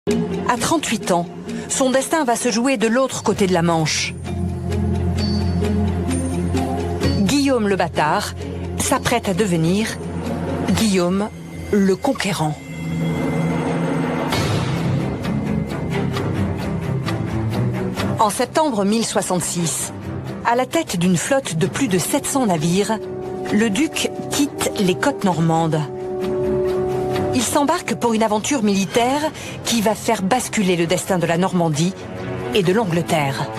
À 38 ans, son destin va se jouer de l'autre côté de la Manche. Guillaume le Bâtard s'apprête à devenir Guillaume le Conquérant. En septembre 1066, à la tête d'une flotte de plus de 700 navires, le duc quitte les côtes normandes. Il s'embarque pour une aventure militaire qui va faire basculer le destin de la Normandie et de l'Angleterre.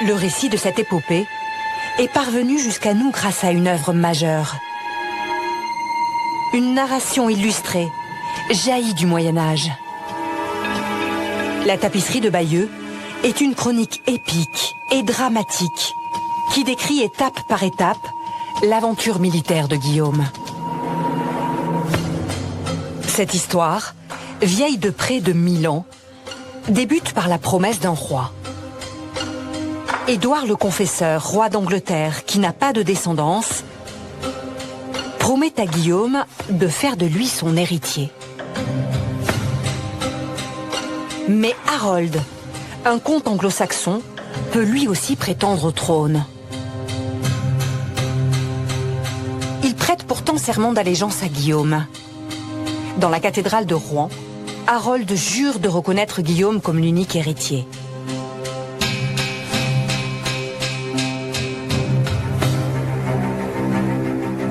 Le récit de cette épopée est parvenu jusqu'à nous grâce à une œuvre majeure. Une narration illustrée, jaillie du Moyen-Âge. La tapisserie de Bayeux est une chronique épique et dramatique qui décrit étape par étape l'aventure militaire de Guillaume. Cette histoire, vieille de près de 1000 ans, débute par la promesse d'un roi. Édouard le Confesseur, roi d'Angleterre, qui n'a pas de descendance, promet à Guillaume de faire de lui son héritier. Mais Harold, un comte anglo-saxon, peut lui aussi prétendre au trône. Il prête pourtant serment d'allégeance à Guillaume. Dans la cathédrale de Rouen, Harold jure de reconnaître Guillaume comme l'unique héritier.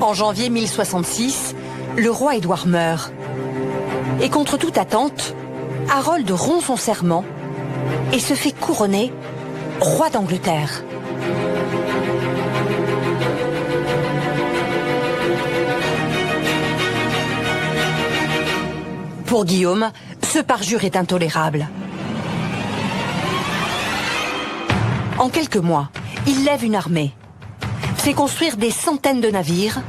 En janvier 1066, le roi Édouard meurt. Et contre toute attente, Harold rompt son serment et se fait couronner roi d'Angleterre. Pour Guillaume, ce parjure est intolérable. En quelques mois, il lève une armée, fait construire des centaines de navires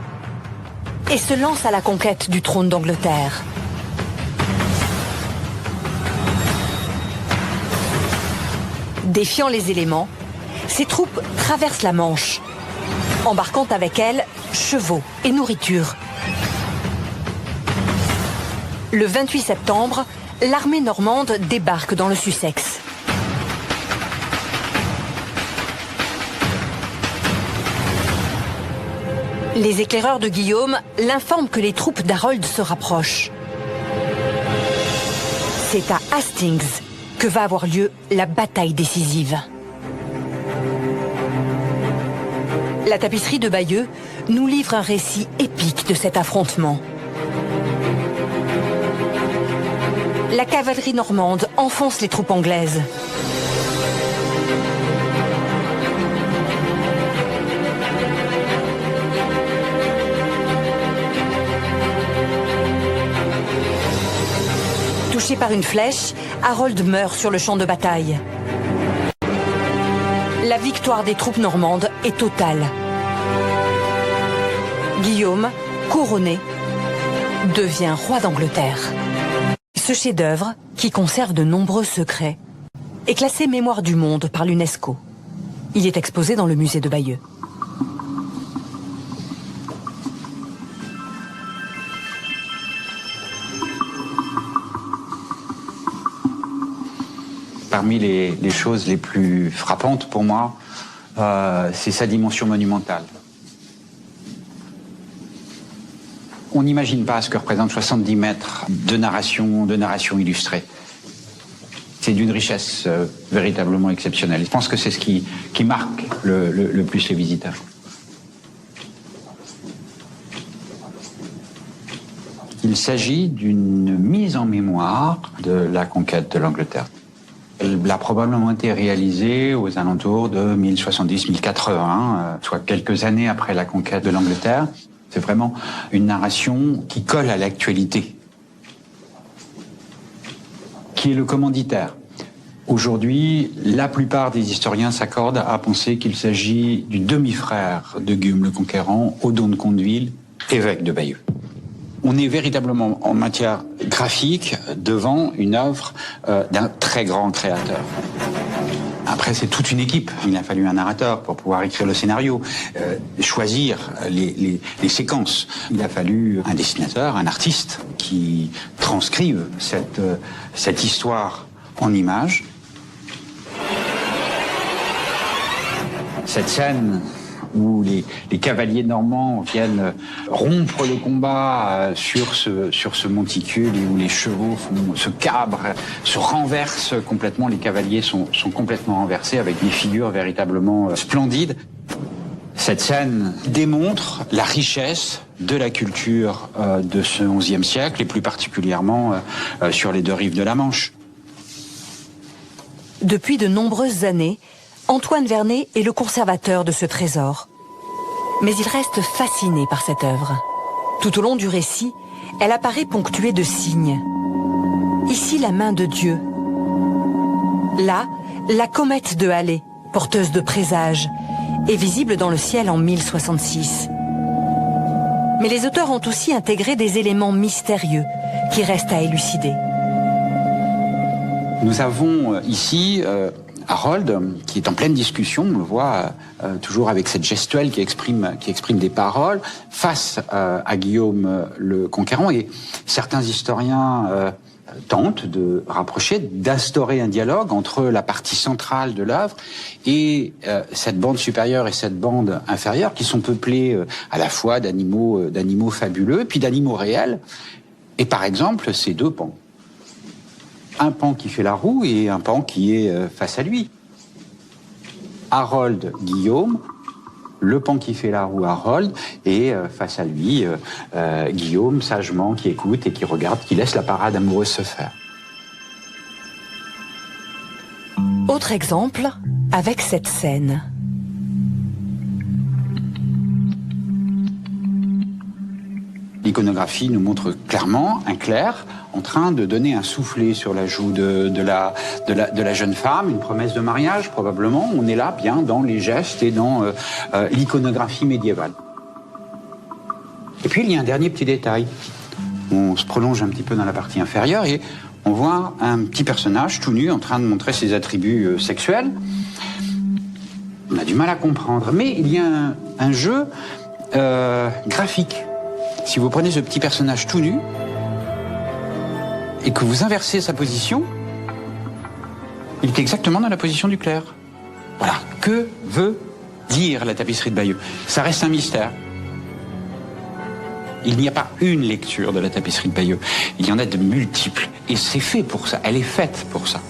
et se lance à la conquête du trône d'Angleterre. Défiant les éléments, ses troupes traversent la Manche, embarquant avec elles chevaux et nourriture. Le 28 septembre, l'armée normande débarque dans le Sussex. Les éclaireurs de Guillaume l'informent que les troupes d'Harold se rapprochent. C'est à Hastings que va avoir lieu la bataille décisive. La tapisserie de Bayeux nous livre un récit épique de cet affrontement. La cavalerie normande enfonce les troupes anglaises. Touché par une flèche, Harold meurt sur le champ de bataille. La victoire des troupes normandes est totale. Guillaume, couronné, devient roi d'Angleterre. Ce chef-d'œuvre, qui conserve de nombreux secrets, est classé Mémoire du monde par l'UNESCO. Il est exposé dans le musée de Bayeux. Parmi les choses les plus frappantes pour moi, c'est sa dimension monumentale. On n'imagine pas ce que représente 70 mètres de narration illustrée. C'est d'une richesse véritablement exceptionnelle. Je pense que c'est ce qui marque le plus les visiteurs. Il s'agit d'une mise en mémoire de la conquête de l'Angleterre. Elle a probablement été réalisée aux alentours de 1070-1080, soit quelques années après la conquête de l'Angleterre. C'est vraiment une narration qui colle à l'actualité, qui est le commanditaire. Aujourd'hui, la plupart des historiens s'accordent à penser qu'il s'agit du demi-frère de Guillaume le Conquérant, Odon de Condeville, évêque de Bayeux. On est véritablement en matière graphique devant une œuvre d'un très grand créateur. Après, c'est toute une équipe. Il a fallu un narrateur pour pouvoir écrire le scénario, choisir les séquences. Il a fallu un dessinateur, un artiste qui transcrive cette histoire en images. Cette scène où les cavaliers normands viennent rompre le combat sur ce monticule et où les chevaux se cabrent, se renversent complètement. Les cavaliers sont complètement renversés avec des figures véritablement splendides. Cette scène démontre la richesse de la culture de ce XIe siècle et plus particulièrement sur les deux rives de la Manche. Depuis de nombreuses années, Antoine Vernet est le conservateur de ce trésor. Mais il reste fasciné par cette œuvre. Tout au long du récit, elle apparaît ponctuée de signes. Ici, la main de Dieu. Là, la comète de Halley, porteuse de présages, est visible dans le ciel en 1066. Mais les auteurs ont aussi intégré des éléments mystérieux qui restent à élucider. Nous avons ici Harold, qui est en pleine discussion, on le voit toujours avec cette gestuelle qui exprime des paroles, face à Guillaume le Conquérant. Et certains historiens tentent de rapprocher, d'instaurer un dialogue entre la partie centrale de l'œuvre et cette bande supérieure et cette bande inférieure, qui sont peuplées à la fois d'animaux fabuleux, puis d'animaux réels. Et par exemple, ces deux pans. Un pan qui fait la roue et un pan qui est face à lui. Harold, Guillaume, le pan qui fait la roue, Harold, et face à lui, Guillaume, sagement, qui écoute et qui regarde, qui laisse la parade amoureuse se faire. Autre exemple, avec cette scène. L'iconographie nous montre clairement un clerc en train de donner un soufflet sur la joue de la jeune femme, une promesse de mariage probablement. On est là bien dans les gestes et dans l'iconographie médiévale. Et puis il y a un dernier petit détail. On se prolonge un petit peu dans la partie inférieure et on voit un petit personnage tout nu en train de montrer ses attributs sexuels. On a du mal à comprendre, mais il y a un jeu graphique. Si vous prenez ce petit personnage tout nu et que vous inversez sa position, il est exactement dans la position du clerc. Voilà. Que veut dire la tapisserie de Bayeux? Ça reste un mystère. Il n'y a pas une lecture de la tapisserie de Bayeux. Il y en a de multiples. Et c'est fait pour ça. Elle est faite pour ça.